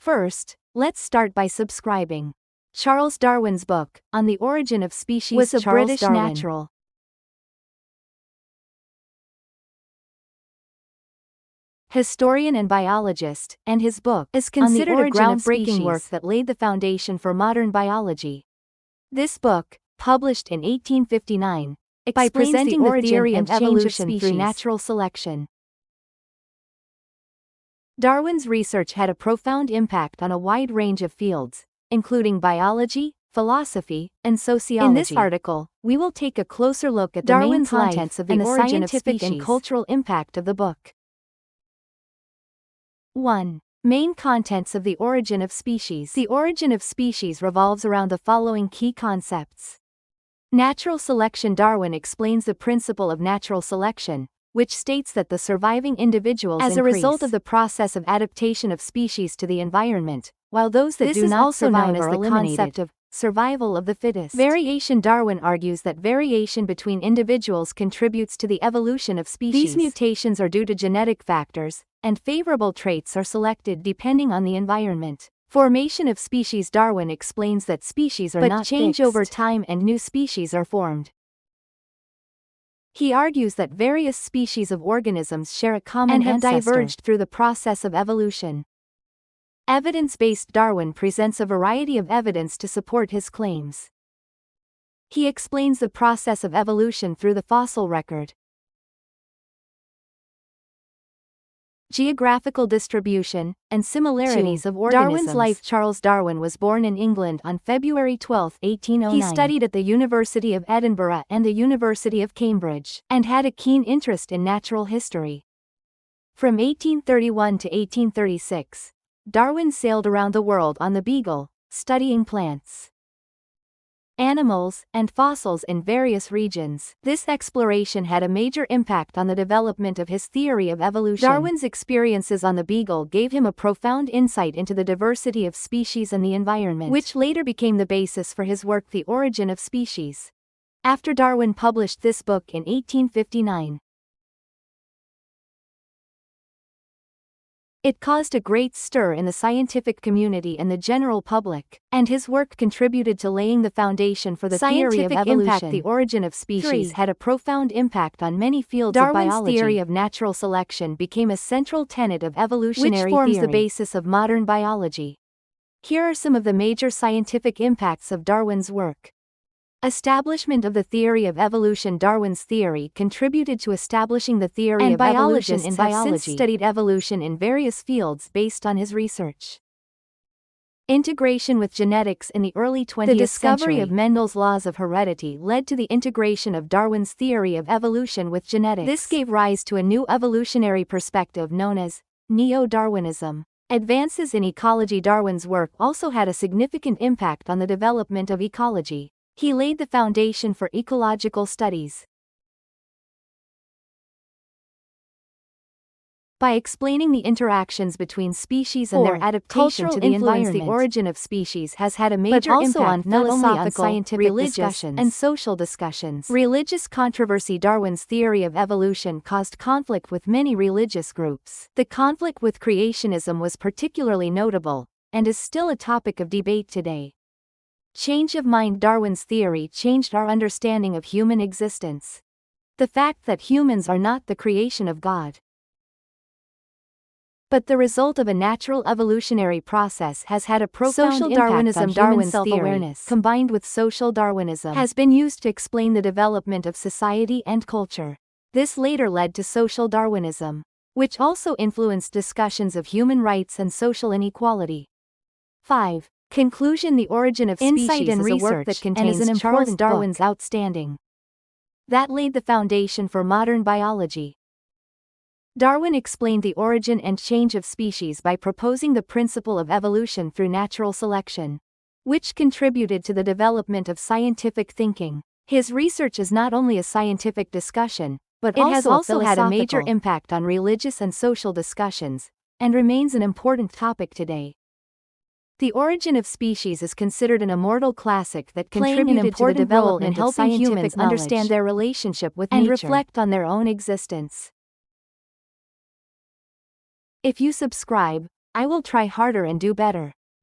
First, let's start by subscribing. Charles Darwin's book, On the Origin of Species, was a Charles British Darwin. natural historian and biologist, and his book is considered a groundbreaking groundbreaking work that laid the foundation for modern biology. This book, published in 1859, by presenting the theory of evolution through natural selection. Darwin's research had a profound impact on a wide range of fields, including biology, philosophy, and sociology. In this article, we will take a closer look at Darwin's main contents of the scientific and cultural impact of the book. 1. Main contents of The Origin of Species. The Origin of Species revolves around the following key concepts. Natural selection. Darwin explains the principle of natural selection, which states that the surviving individuals as a increase result of the process of adaptation of species to the environment, while those that do not survive are eliminated. The concept of survival of the fittest. Variation. Darwin argues that variation between individuals contributes to the evolution of species. These mutations are due to genetic factors, and favorable traits are selected depending on the environment. Formation of species. Darwin explains that species are not change over time and new species are formed. He argues that various species of organisms share a common ancestor and have diverged through the process of evolution. Evidence-based. Darwin presents a variety of evidence to support his claims. He explains the process of evolution through the fossil record. Geographical distribution, and similarities of organisms. Darwin's life. Charles Darwin was born in England on February 12, 1809. He studied at the University of Edinburgh and the University of Cambridge, and had a keen interest in natural history. From 1831 to 1836, Darwin sailed around the world on the Beagle, studying plants, animals, and fossils in various regions. This exploration had a major impact on the development of his theory of evolution. Darwin's experiences on the Beagle gave him a profound insight into the diversity of species and the environment, which later became the basis for his work The Origin of Species. After Darwin published this book in 1859, it caused a great stir in the scientific community and the general public, and his work contributed to laying the foundation for the theory of evolution. The Origin of Species had a profound impact on many fields of biology. Darwin's theory of natural selection became a central tenet of evolutionary theory, which forms the basis of modern biology. Here are some of the major scientific impacts of Darwin's work. Establishment of the theory of evolution. Darwin's theory contributed to establishing the theory of evolution in biology. Have since studied evolution in various fields based on his research. Integration with genetics. In the early 20th century, the discovery of Mendel's laws of heredity led to the integration of Darwin's theory of evolution with genetics. This gave rise to a new evolutionary perspective known as neo-Darwinism. Advances in ecology. Darwin's work also had a significant impact on the development of ecology. He laid the foundation for ecological studies by explaining the interactions between species and their adaptation to the environment. The Origin of Species has had a major impact not only on scientific, religious, and social discussions. Religious controversy. Darwin's theory of evolution caused conflict with many religious groups. The conflict with creationism was particularly notable, and is still a topic of debate today. Change of mind. Darwin's theory changed our understanding of human existence. The fact that humans are not the creation of God, but the result of a natural evolutionary process has had a profound Social impact Darwinism. on human Darwin's self-awareness, combined with social Darwinism, has been used to explain the development of society and culture. This later led to social Darwinism, which also influenced discussions of human rights and social inequality. 5. Conclusion. The Origin of Species Insight and is a work that contains an important Darwin's outstanding that laid the foundation for modern biology. Darwin explained the origin and change of species by proposing the principle of evolution through natural selection, which contributed to the development of scientific thinking. His research is not only a scientific discussion, but it has also had a major impact on religious and social discussions, and remains an important topic today. The Origin of Species is considered an immortal classic that contributed to the development in helping humans understand their relationship with nature and reflect on their own existence. If you subscribe, I will try harder and do better.